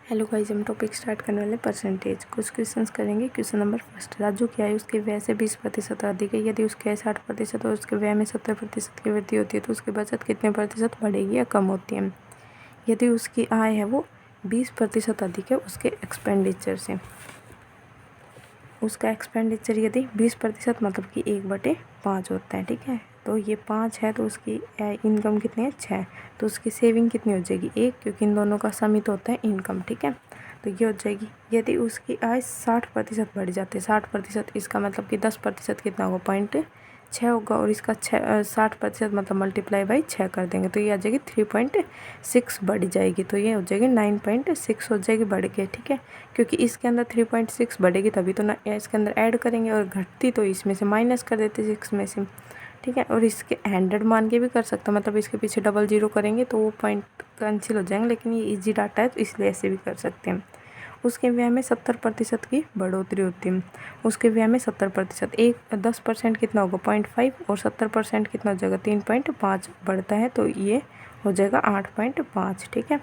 Hello guys, हम topic start करने वाले परसेंटेज। कुछ क्वेश्चंस करेंगे। क्वेश्चन नंबर फर्स्ट, राजू की आय उसके व्यय से 20% अधिक है। यदि उसकी आय 60% और उसके व्यय में 70% की वृद्धि होती है तो उसकी बचत कितने प्रतिशत बढ़ेगी या कम होती है। यदि उसकी आय है वो 20% अधिक है उसके एक्सपेंडिचर से, उसका एक्सपेंडिचर यदि 20% मतलब कि 1/5 होता है, ठीक है। तो ये 5 है तो उसकी इनकम कितनी है 6, तो उसकी सेविंग कितनी हो जाएगी 1, क्योंकि इन दोनों का सम ही तो होता है इनकम, ठीक है। तो ये हो जाएगी। यदि उसकी आय 60% बढ़ जाती है, 60%, इसका मतलब कि 10% कितना होगा 0.6 होगा, और इसका 60% मतलब मल्टीप्लाई बाई 6 कर देंगे तो ये आ जाएगी 3.6 बढ़ जाएगी, तो ये हो जाएगी 9.6 हो जाएगी बढ़ के, ठीक है। क्योंकि इसके अंदर 3.6 बढ़ेगी तभी तो ना इसके अंदर ऐड करेंगे, और घटती तो इसमें से माइनस कर देते 6 में से, ठीक है। और इसके 100 मान के भी कर सकते हो, मतलब इसके पीछे डबल 0 करेंगे तो वो पॉइंट कैंसिल हो जाएंगे, लेकिन ये इजी डाटा है तो इसलिए ऐसे भी कर सकते हैं। उसके व्यय में 70% की बढ़ोतरी होती है। उसके व्यय में 70%, 10% कितना होगा 0.5, और 70% कितना हो जाएगा 3.5 बढ़ता है तो ये हो जाएगा 8.5, ठीक है।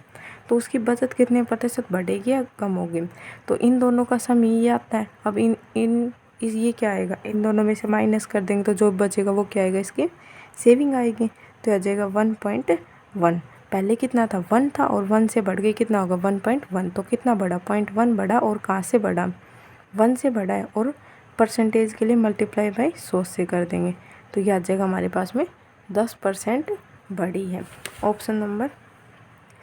तो उसकी बचत कितने प्रतिशत बढ़ेगी या कम होगी, तो इन दोनों का सम ये आता है। अब ये क्या आएगा, इन दोनों में से माइनस कर देंगे तो जो बचेगा वो क्या आएगा, इसकी सेविंग आएगी, तो आ जाएगा 1.1। पहले कितना था 1 था, और 1 से बढ़ के कितना होगा 1.1, तो कितना बढ़ा 0.1 बढ़ा, और कहाँ से बढ़ा 1 से बढ़ा है, और परसेंटेज के लिए मल्टीप्लाई बाई 100 से कर देंगे तो ये आ जाएगा हमारे पास में 10% बढ़ी है। ऑप्शन नंबर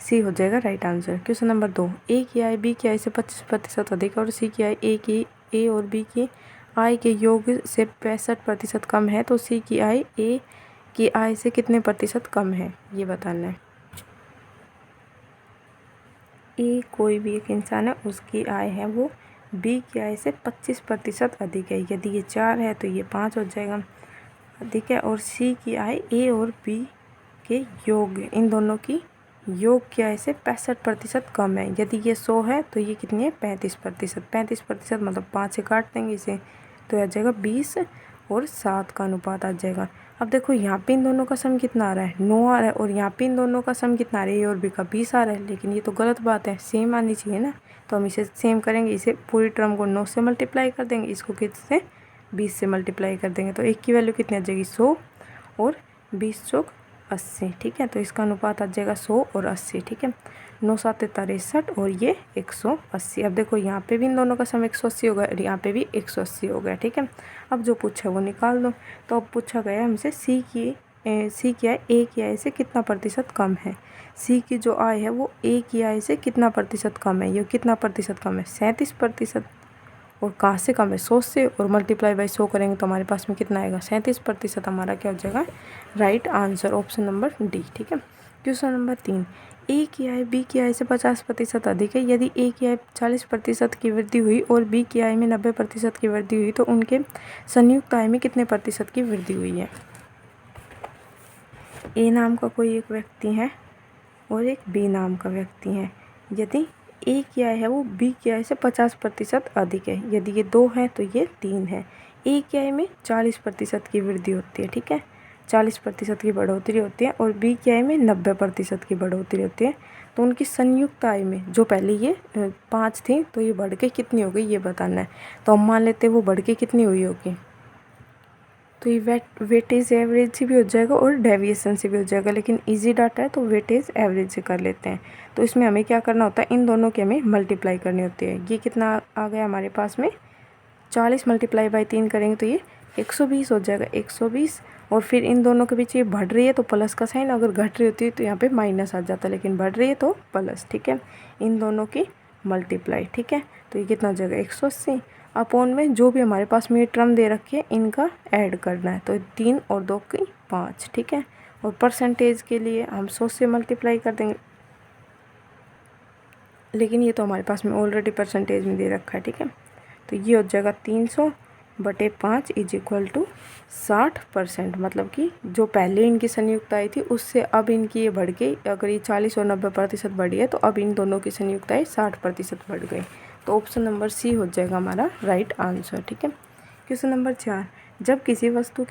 सी हो जाएगा राइट आंसर। क्वेश्चन नंबर 2, ए की आय बी की आय से 25% अधिक और सी की आय ए और बी की आय के योग से 65% कम है, तो सी की आय ए की आय से कितने प्रतिशत कम है ये बताना है। ए कोई भी एक इंसान है, उसकी आय है वो बी की आय से 25% अधिक है। यदि ये 4 है तो ये 5 हो जाएगा अधिक है, और सी की आय ए और बी के योग, इन दोनों की योग की आय से 65% कम है। यदि ये 100 है तो ये कितनी है 35%, 35% मतलब 5 से काट देंगे इसे तो आ जाएगा 20 और 7 का अनुपात आ जाएगा। अब देखो यहाँ पे इन दोनों का सम कितना आ रहा है 9 आ रहा है, और यहाँ पे इन दोनों का सम कितना आ रहा है ए और बी का 20 आ रहा है, लेकिन ये तो गलत बात है, सेम आनी चाहिए ना। तो हम इसे सेम करेंगे, इसे पूरी टर्म को 9 से मल्टीप्लाई कर देंगे, इसको किससे 20 से मल्टीप्लाई कर देंगे, तो एक की वैल्यू कितनी आ जाएगी 100 और 20 चौक 80, ठीक है। तो इसका अनुपात आ जाएगा 100 और 80, ठीक है। 9 7 63 और ये 180। अब देखो यहाँ पे भी इन दोनों का सम 180 होगा और यहाँ पे भी 180 हो गया, ठीक है। अब जो पूछा वो निकाल दो। तो अब पूछा गया हमसे सी की आय ए की आय से कितना प्रतिशत कम है। सी की जो आय है वो ए की आय से कितना प्रतिशत कम है, ये कितना प्रतिशत कम है 37%, और कहाँ से कम है 100 से, और मल्टीप्लाई बाई 100 करेंगे तो हमारे पास में कितना आएगा 37%। हमारा क्या हो जाएगा right answer, option number D, ठीक है। क्वेश्चन नंबर 3, ए की आय बी की आय से 50% अधिक है। यदि ए की आय 40% की वृद्धि हुई और बी की आय में 90% की वृद्धि हुई तो उनके संयुक्त आय में कितने प्रतिशत की वृद्धि हुई है। ए नाम का कोई एक व्यक्ति है और एक बी नाम का व्यक्ति है। यदि ए की आय है वो बी की आय से 50% अधिक है। यदि ये 2 है तो ये 3 है। ए की आय में 40% की वृद्धि होती है, ठीक है, 40% की बढ़ोतरी होती है, और बी की आय में 90% की बढ़ोतरी होती है। तो उनकी संयुक्त आय में जो पहले ये 5 थी तो ये बढ़ के कितनी हो गई ये बताना है। तो हम मान लेते हैं वो बढ़ के कितनी हुई होगी, तो ये वेटेज एवरेज से भी हो जाएगा और डेविएशन से भी हो जाएगा, लेकिन इजी डाटा है तो वेटेज एवरेज से कर लेते हैं। तो इसमें हमें क्या करना होता है, इन दोनों की हमें मल्टीप्लाई करनी होती है। ये कितना आ गया हमारे पास में 40 मल्टीप्लाई बाई 3 करेंगे तो ये 120 हो जाएगा, 120। और फिर इन दोनों के बीच ये बढ़ रही है तो प्लस का साइन, अगर घट रही होती है तो यहाँ पे माइनस आ जाता है, लेकिन बढ़ रही है तो प्लस, ठीक है। इन दोनों की मल्टीप्लाई, ठीक है, तो ये कितना हो जाएगा 180 अपॉन में जो भी हमारे पास में टर्म दे रखी है इनका ऐड करना है, तो 3 और 2 की 5, ठीक है। और परसेंटेज के लिए हम 100 से मल्टीप्लाई कर देंगे, लेकिन ये तो हमारे पास में ऑलरेडी परसेंटेज में दे रखा है, ठीक है। तो ये हो जाएगा 300/5 इज इक्वल टू 60%, मतलब कि जो पहले इनकी संयुक्त आय थी उससे अब इनकी ये बढ़ गई। अगर ये 40 और 90% बढ़ी है तो अब इन दोनों की संयुक्त आय 60% बढ़ गई। तो ऑप्शन नंबर सी हो जाएगा हमारा राइट आंसर, ठीक है। क्वेश्चन नंबर 4, जब किसी वस्तु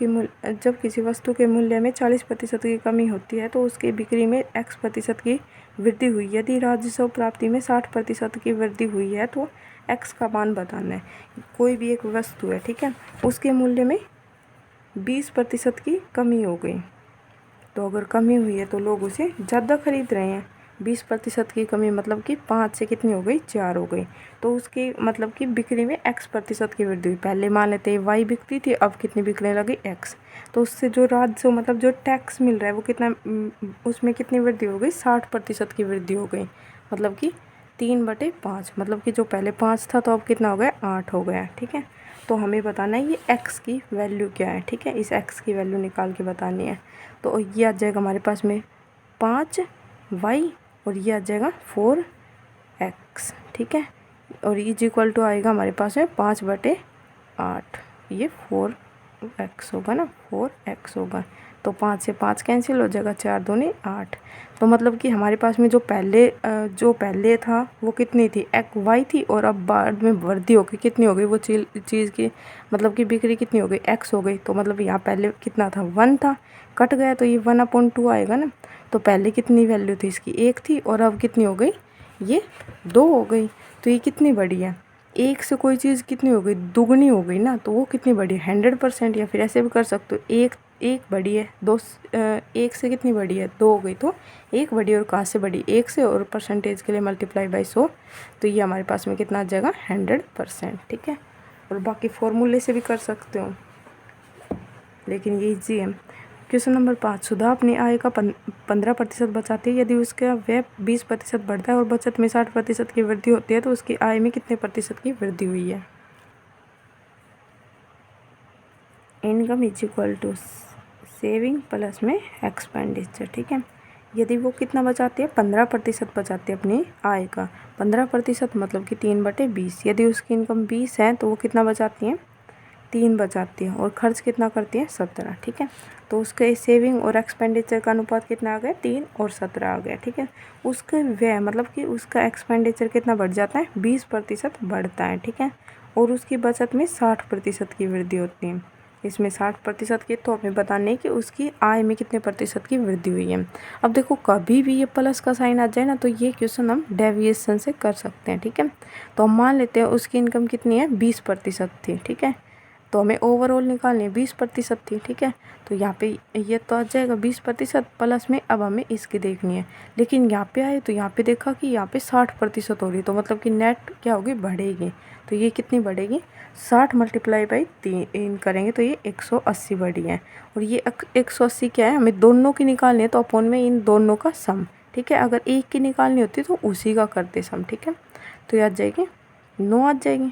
के मूल्य में 40% की कमी होती है तो उसकी बिक्री में x% की वृद्धि हुई। यदि राजस्व प्राप्ति में 60% की वृद्धि हुई है तो x का मान बताना है। कोई भी एक वस्तु है, ठीक है, उसके मूल्य में 20% की कमी हो गई, तो अगर कमी हुई है तो लोग उसे ज़्यादा खरीद रहे हैं। 20% की कमी मतलब कि 5 से कितनी हो गई, 4 हो गई, तो उसकी मतलब कि बिक्री में x% की वृद्धि हुई। पहले मान लेते हैं y बिकती थी, अब कितनी बिकने लगी, x। तो उससे जो राजस्व मतलब जो टैक्स मिल रहा है वो कितना, उसमें कितनी वृद्धि हो गई, 60% की वृद्धि हो गई। मतलब कि 3/5, मतलब कि जो पहले 5 था तो अब कितना हो गया, 8 हो गया, ठीक है। तो हमें बताना है ये x की वैल्यू क्या है, ठीक है, इस x की वैल्यू निकाल के बतानी है। तो ये आ जाएगा हमारे पास में 5y और ये आ जाएगा 4x, ठीक है, और इज इक्वल टू आएगा हमारे पास में 5/8, ये 4x होगा ना, 4x होगा। तो 5 से 5 कैंसिल हो जाएगा, 4 दूनी 8। तो मतलब कि हमारे पास में जो पहले था वो कितनी थी, y थी, और अब बाद में वृद्धि हो गई, कितनी हो गई वो चीज़ की मतलब कि बिक्री कितनी हो गई, x हो गई। तो मतलब यहाँ पहले कितना था, 1 था, कट गया तो ये 1/2 आएगा ना। तो पहले कितनी वैल्यू थी इसकी, 1 थी, और अब कितनी हो गई, ये 2 हो गई। तो ये कितनी बड़ी है, एक से कोई चीज़ कितनी हो गई, दुगनी हो गई ना, तो वो कितनी बड़ी है, 100%। या फिर ऐसे भी कर सकते हो, एक बड़ी है, एक से कितनी बड़ी है, 2 हो गई, तो एक बड़ी और कहाँ से बड़ी, 1 से, और परसेंटेज के लिए मल्टीप्लाई बाई 100, तो ये हमारे पास में कितना आ जाएगा, 100%, ठीक है। और बाकी फॉर्मूले से भी कर सकते हो, लेकिन ये ईजी है। क्वेश्चन नंबर 5, सुधा अपनी आय का 15% बचाती है। यदि उसका व्यय 20% बढ़ता है और बचत में 60% की वृद्धि होती है तो उसकी आय में कितने प्रतिशत की वृद्धि हुई है। Income is equal to saving plus में एक्सपेंडिचर, ठीक है। यदि वो कितना बचाती है, 15% बचाती है अपनी आय का। 15% मतलब कि 3/20। यदि उसकी इनकम 20 है तो वो कितना बचाती है, 3 बचाती है, और खर्च कितना करती है, 17, ठीक है। तो उसके सेविंग और एक्सपेंडिचर का अनुपात कितना आ गया, 3 और 17 आ गया, ठीक है। उसके व्यय मतलब कि उसका एक्सपेंडिचर कितना बढ़ जाता है, 20% बढ़ता है, ठीक है, और उसकी बचत में 60% की वृद्धि होती है। इसमें 60% की, तो हमें बताने कि उसकी आय में कितने प्रतिशत की वृद्धि हुई है। अब देखो कभी भी ये प्लस का साइन आ जाए ना तो ये क्वेश्चन हम डेविएशन से कर सकते हैं, ठीक है। तो हम मान लेते हैं उसकी इनकम कितनी है, 20% थी, ठीक है, तो हमें ओवरऑल निकालनी है, 20% थी, ठीक है। तो यहाँ पे ये तो आ जाएगा 20% प्लस में, अब हमें इसकी देखनी है। लेकिन यहाँ पे आए तो यहाँ पे देखा कि यहाँ पे 60% हो रही, तो मतलब कि नेट क्या होगी, बढ़ेगी। तो ये कितनी बढ़ेगी, 60 मल्टीप्लाई बाई 3 करेंगे तो ये 180 बढ़ी है। और ये 180 क्या है, हमें दोनों की निकालनी है, तो अपॉन में इन दोनों का सम, ठीक है। अगर एक की निकालनी होती तो उसी का करते सम, ठीक है। तो ये आ जाएगी 9 आ जाएगी।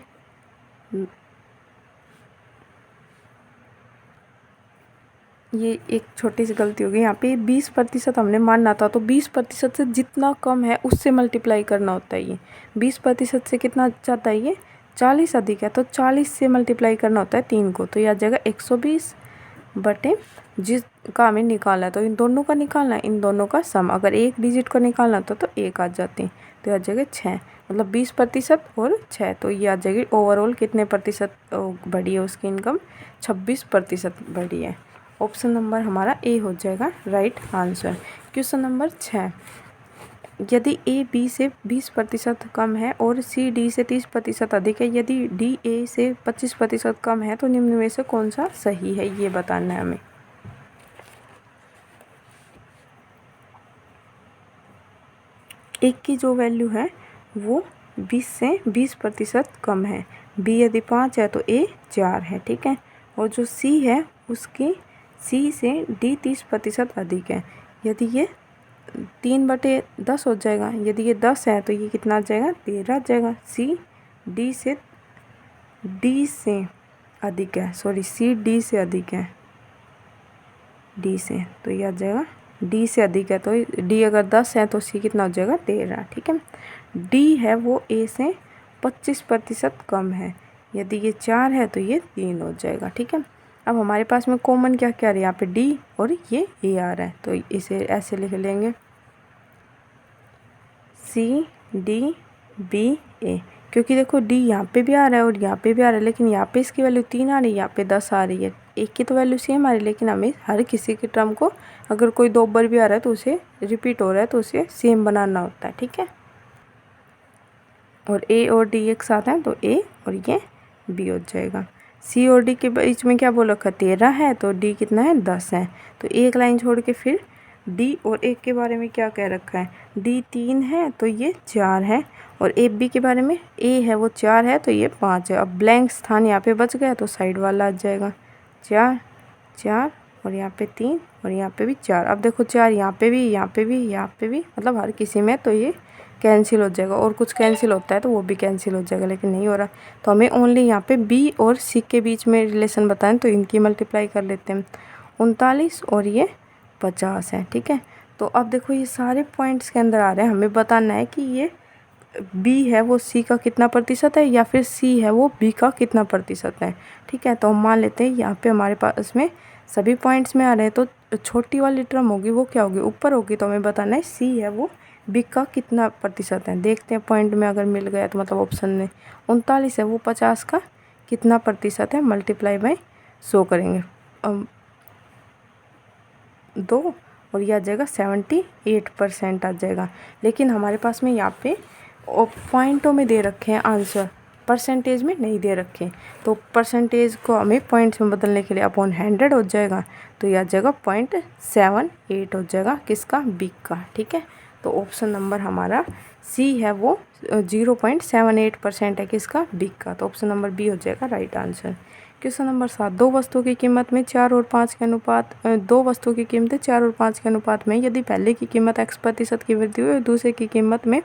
ये एक छोटी सी गलती हो गई यहाँ पे, 20% हमने मानना था, तो 20% से जितना कम है उससे मल्टीप्लाई करना होता है। ये 20% से कितना ज़्यादा है, ये 40 अधिक है, तो 40 से मल्टीप्लाई करना होता है 3 को, तो ये आ जाएगा 120 बटे जिसका हमें निकालना है। तो इन दोनों का निकालना है, इन दोनों का सम, अगर एक डिजिट का निकालना होता तो 1 आ जाती, तो आ जाएगा 6, मतलब 20% और 6, तो ये आ जाएगी ओवरऑल कितने प्रतिशत बढ़ी है उसकी इनकम, 26% बढ़ी है। ऑप्शन नंबर हमारा ए हो जाएगा राइट आंसर। क्वेश्चन नंबर 6, यदि ए बी से 20% कम है और सी डी से 30% अधिक है, यदि डी ए से 25% कम है तो निम्न में से कौन सा सही है, ये बताना है हमें। एक की जो वैल्यू है वो 20 से 20% कम है, बी यदि 5 है तो ए 4 है, ठीक है, और जो सी है उसकी सी से डी 30% अधिक है। यदि ये 3/10 हो जाएगा, यदि ये 10 है तो ये कितना आ जाएगा, 13 आ जाएगा। सी डी से अधिक है, सॉरी सी डी से अधिक है, डी से, तो ये आ जाएगा डी से अधिक है, तो डी अगर 10 है तो सी कितना हो जाएगा, 13, ठीक है। डी है वो ए से 25% कम है, यदि ये 4 है तो ये 3 हो जाएगा, ठीक है। अब हमारे पास में कॉमन क्या क्या आ रहा है, यहाँ पे डी और ये ए आ रहा है, तो इसे ऐसे लिख लेंगे सी डी बी ए, क्योंकि देखो डी यहाँ पे भी आ रहा है और यहाँ पे भी आ रहा है, लेकिन यहाँ पे इसकी वैल्यू 3 आ रही है, यहाँ पे 10 आ रही है, एक की तो वैल्यू सेम आ रही है, लेकिन हमें हर किसी के टर्म को अगर कोई 2 बार भी आ रहा है तो उसे रिपीट हो रहा है तो उसे सेम बनाना होता है, ठीक है। और ए और डी एक साथ हैं तो ए और ये बी हो जाएगा। सी और डी के बीच में क्या बोल रखा है, 13 है, तो डी कितना है, 10 है। तो एक लाइन छोड़ के फिर डी और एक के बारे में क्या कह रखा है, डी 3 है तो ये 4 है। और ए बी के बारे में ए है वो 4 है तो ये 5 है। अब ब्लैंक स्थान यहाँ पे बच गया तो साइड वाला आ जाएगा, 4 4 और यहाँ पे 3 और यहाँ पे भी 4। अब देखो 4 यहाँ पे भी, यहाँ पे भी, यहाँ पे भी, मतलब हर किसी में, तो ये कैंसिल हो जाएगा। और कुछ कैंसिल होता है तो वो भी कैंसिल हो जाएगा, लेकिन नहीं हो रहा। तो हमें ओनली यहाँ पे बी और सी के बीच में रिलेशन बताएं तो इनकी मल्टीप्लाई कर लेते हैं। 39 और ये 50 है, ठीक है। तो अब देखो ये सारे पॉइंट्स के अंदर आ रहे हैं, हमें बताना है कि ये बी है वो सी का कितना प्रतिशत है या फिर सी है वो बी का कितना प्रतिशत है, ठीक है। तो हम मान लेते हैं यहाँ पे हमारे पास में सभी पॉइंट्स में आ रहे हैं, तो छोटी वाली टर्म होगी वो क्या होगी, ऊपर होगी। तो हमें बताना है सी है वो बी का कितना प्रतिशत है। देखते हैं पॉइंट में अगर मिल गया तो, मतलब ऑप्शन में 39 है वो 50 का कितना प्रतिशत है, मल्टीप्लाई बाय 100 करेंगे 2 और यह आ जाएगा 78% आ जाएगा। लेकिन हमारे पास में यहाँ पे पॉइंटों में दे रखे हैं आंसर, परसेंटेज में नहीं दे रखे। तो परसेंटेज को हमें पॉइंट्स में बदलने के लिए अपॉन 100 हो जाएगा, तो यह आ जाएगा 0.78 हो जाएगा किसका, बी का, ठीक है। तो ऑप्शन नंबर हमारा सी है वो 0.78% है किसका, बी का। तो ऑप्शन नंबर बी हो जाएगा राइट आंसर। क्वेश्चन नंबर 7, दो वस्तुओं की कीमत में 4 और 5 के अनुपात, दो वस्तुओं की कीमतें 4 और 5 के अनुपात में यदि पहले की कीमत x% की वृद्धि हुई और दूसरे की कीमत में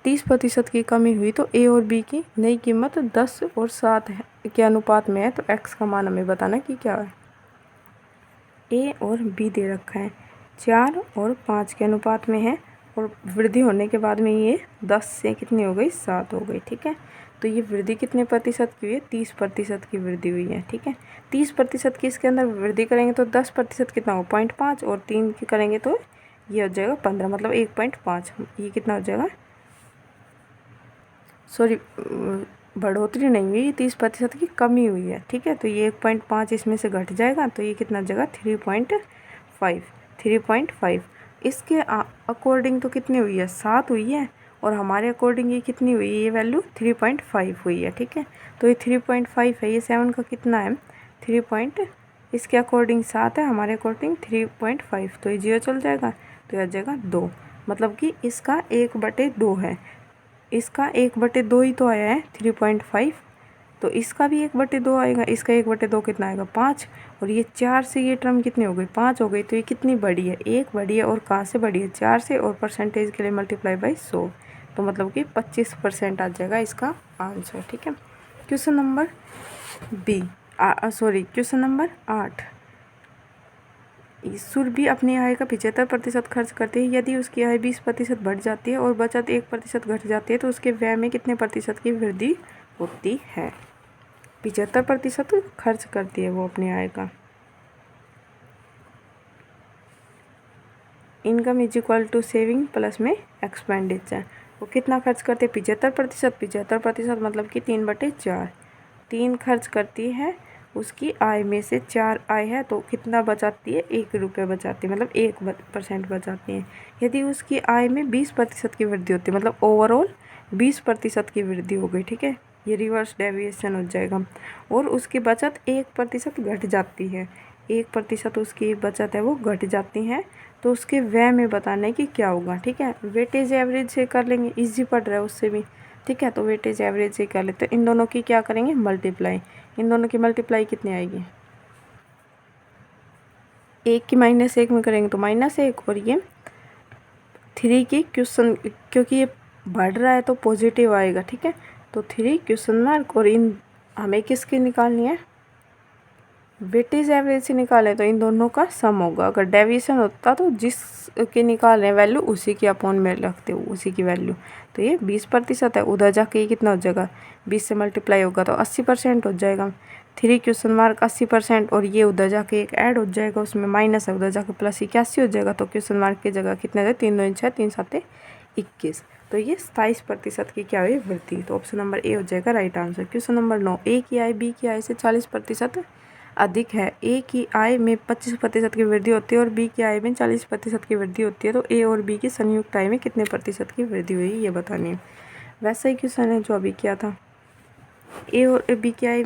30% की कमी हुई तो ए और बी की नई कीमत 10 और 7 के अनुपात में है। तो x का मान हमें बताना कि क्या है। ए और बी दे रखा है, 4 और 5 के अनुपात में है और वृद्धि होने के बाद में ये 10 से कितनी हो गई, 7 हो गई, ठीक है। तो ये वृद्धि कितने प्रतिशत की हुई है, 30% की वृद्धि हुई है, ठीक है। 30% की इसके अंदर वृद्धि करेंगे तो 10% कितना हो, 0.5 और 3 की करेंगे तो ये हो जाएगा 15, मतलब 1.5। ये कितना हो जाएगा, सॉरी बढ़ोतरी नहीं हुई, 30% की कमी हुई है, ठीक है। तो ये 1.5 इसमें से घट जाएगा तो ये कितना हो जाएगा 3.5। इसके अकॉर्डिंग तो कितनी हुई है, 7 हुई है और हमारे अकॉर्डिंग ये कितनी हुई है, ये वैल्यू 3.5 हुई है, ठीक है। तो ये 3.5 है, ये 7 का कितना है 3 इसके अकॉर्डिंग 7 है, हमारे अकॉर्डिंग 3.5। तो ये 0 चल जाएगा तो ये आ जाएगा 2, मतलब कि इसका 1/2 है। इसका 1/2 ही तो आया है 3.5, तो इसका भी 1/2 आएगा। इसका 1/2 कितना आएगा, 5। और ये 4 से ये टर्म कितनी हो गई, 5 हो गई। तो ये कितनी बड़ी है, 1 बड़ी है। और कहाँ से बड़ी है, 4 से। और परसेंटेज के लिए मल्टीप्लाई बाई 100, तो मतलब कि 25% आ जाएगा इसका आंसर, ठीक है। Question number question number 8, Surabhi अपनी आय का 75% खर्च करती है। यदि उसकी आय 20% बढ़ जाती है और बचत 1% घट जाती है तो उसके व्यय में कितने प्रतिशत की वृद्धि होती है। 75% खर्च करती है वो अपनी आय का। Income is equal to saving plus में एक्सपेंडिचर। वो कितना खर्च करते हैं, 75%। 75% मतलब कि 3/4, 3 खर्च करती है उसकी आय में से। 4 आय है तो कितना बचाती है, 1 रुपये बचाती है, मतलब 1% बचाती है। यदि उसकी आय में 20% की वृद्धि होती है, मतलब ओवरऑल 20% की वृद्धि हो गई, ठीक है। ये रिवर्स डेविएशन हो जाएगा। और उसकी बचत 1% घट जाती है, 1% उसकी बचत है वो घट जाती है, तो उसके व्यय में बताना है कि क्या होगा, ठीक है। वेटेज एवरेज से कर लेंगे, इजी पड़ रहा है उससे भी, ठीक है। तो वेटेज एवरेज से कर लेते हैं। इन दोनों की क्या करेंगे, मल्टीप्लाई। इन दोनों की मल्टीप्लाई कितनी आएगी, 1 की -1 में करेंगे तो -1, और ये 3 की क्वेश्चन, क्योंकि ये बढ़ रहा है तो पॉजिटिव आएगा, ठीक है। तो 3 क्वेश्चन मार्क। और इन हमें किसकी निकालनी है, वेटेज एवरेज से निकालें तो इन दोनों का सम होगा। अगर डेविएशन होता तो जिसके निकाल रहे हैं वैल्यू उसी के अपॉन में रखते हो, उसी की वैल्यू। तो ये 20% है, उधर जाके ये कितना हो जाएगा, 20 से मल्टीप्लाई होगा तो 80% हो जाएगा। 3 क्वेश्चन मार्क 80%, और ये उधर जाके एक ऐड हो जाएगा, उसमें माइनस है, उधर जाके प्लस 81 हो जाएगा। तो क्वेश्चन मार्क की जगह कितने थे, 3 2 6 3 7 21। तो ये 27% की क्या हुई, वृद्धि। तो ऑप्शन नंबर ए हो जाएगा राइट आंसर। क्वेश्चन नंबर 9, ए की आय बी की आय से 40% अधिक है। ए की आय में 25% की वृद्धि होती है और बी की आय में 40% की वृद्धि होती है, तो ए और बी की संयुक्त आय में कितने प्रतिशत की वृद्धि हुई ये बतानी है। वैसा ही क्वेश्चन है जो अभी किया था। ए और बी की आय,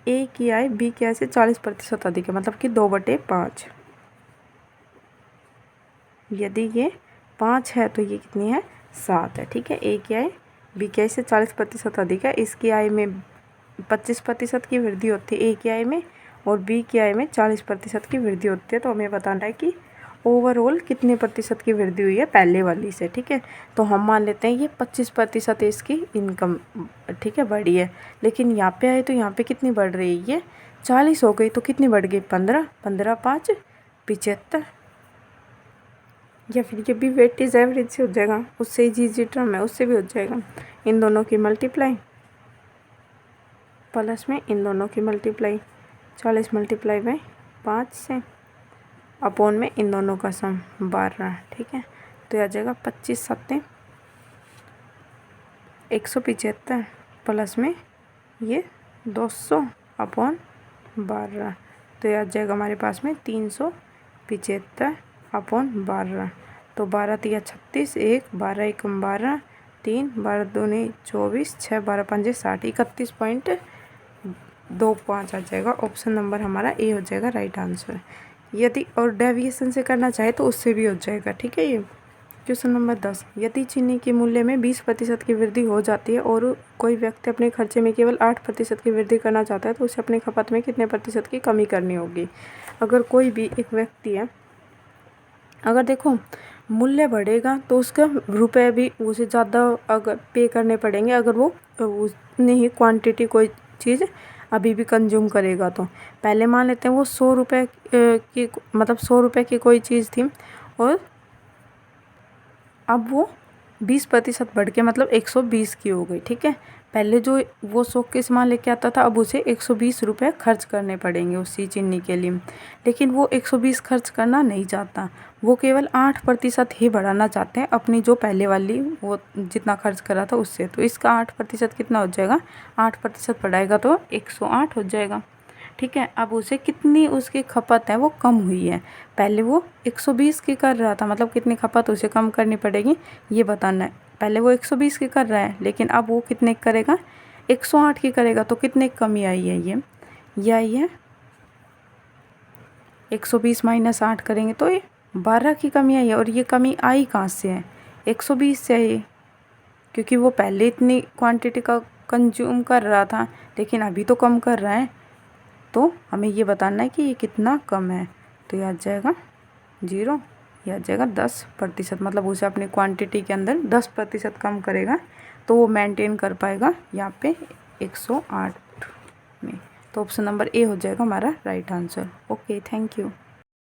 ए की आय बी की आय से 40% अधिक है, मतलब कि 2/5। यदि ये 5 है तो ये कितनी है, 7 है। ठीक है, ए की आय बी की आय से 40% अधिक है, इसकी आय में 25% की वृद्धि होती है ए की आय में, और बी की आय में 40% की वृद्धि होती है। तो हमें बताना है कि ओवरऑल कितने प्रतिशत की वृद्धि हुई है पहले वाली से। ठीक है, तो हम मान लेते हैं ये 25% इसकी इनकम, ठीक है, बढ़ी है। लेकिन यहाँ पे आए तो यहाँ पे कितनी बढ़ रही है, ये 40 हो गई, तो कितनी बढ़ गई, 15, 15 5 75। या फिर ये भी वेटेज एवरेज से हो जाएगा, उससे जी टर्म है उससे भी हो जाएगा। इन दोनों की मल्टीप्लाई प्लस में इन दोनों की मल्टीप्लाई, 40 मल्टीप्लाई बाई 5 से अपॉन में इन दोनों का सम 12। ठीक है, तो यह आ जाएगा 25 7 175 प्लस में ये 200 अपॉन 12, तो यह आ जाएगा हमारे पास में 375 अपॉन 12। तो 12 तिया 36, 1 12 1 12, 3 12 दूनी 24, 6 12 5 60, 31.25 आ जाएगा। ऑप्शन नंबर हमारा ए हो जाएगा राइट आंसर। यदि और डेविएशन से करना चाहे तो उससे भी हो जाएगा। ठीक है, ये क्वेश्चन नंबर 10, यदि चीनी के मूल्य में 20% की वृद्धि हो जाती है और कोई व्यक्ति अपने खर्चे में केवल 8% की वृद्धि करना चाहता है तो उसे अपनी खपत में कितने प्रतिशत की कमी करनी होगी। अगर कोई भी एक व्यक्ति है, अगर देखो मूल्य बढ़ेगा तो उसका रुपए भी उसे ज़्यादा अगर पे करने पड़ेंगे, अगर वो उतनी ही क्वांटिटी कोई चीज़ अभी भी कंज्यूम करेगा। तो पहले मान लेते हैं वो 100 रुपये की, मतलब 100 रुपये की कोई चीज़ थी और अब वो 20% बढ़ के मतलब 120 की हो गई। ठीक है, पहले जो वो 100 के सामान लेके आता था अब उसे 120 रुपये खर्च करने पड़ेंगे उसी चीनी के लिए। लेकिन वो 120 खर्च करना नहीं चाहता, वो केवल 8% ही बढ़ाना चाहते हैं अपनी जो पहले वाली वो जितना खर्च करा था उससे। तो इसका 8% कितना हो जाएगा, 8% बढ़ाएगा तो 108 हो जाएगा। ठीक है, अब उसे कितनी उसकी खपत है वो कम हुई है। पहले वो 120 की कर रहा था, मतलब कितनी खपत उसे कम करनी पड़ेगी ये बताना है। पहले वो 120 की कर रहा है लेकिन अब वो कितने करेगा, 108 की करेगा। तो कितने कमी आई है, ये आई है 120 माइनस 8 करेंगे तो ये 12 की कमी आई है। और ये कमी आई कहाँ से है, 120 से आई, क्योंकि वो पहले इतनी क्वांटिटी का कंज्यूम कर रहा था लेकिन अभी तो कम कर रहा है। तो हमें ये बताना है कि ये कितना कम है। तो ये आ जाएगा 0, ये आ जाएगा 10%, मतलब उसे अपनी क्वांटिटी के अंदर 10% कम करेगा तो वो मेंटेन कर पाएगा यहाँ पे 108 में। तो ऑप्शन नंबर ए हो जाएगा हमारा right answer. Okay, thank you.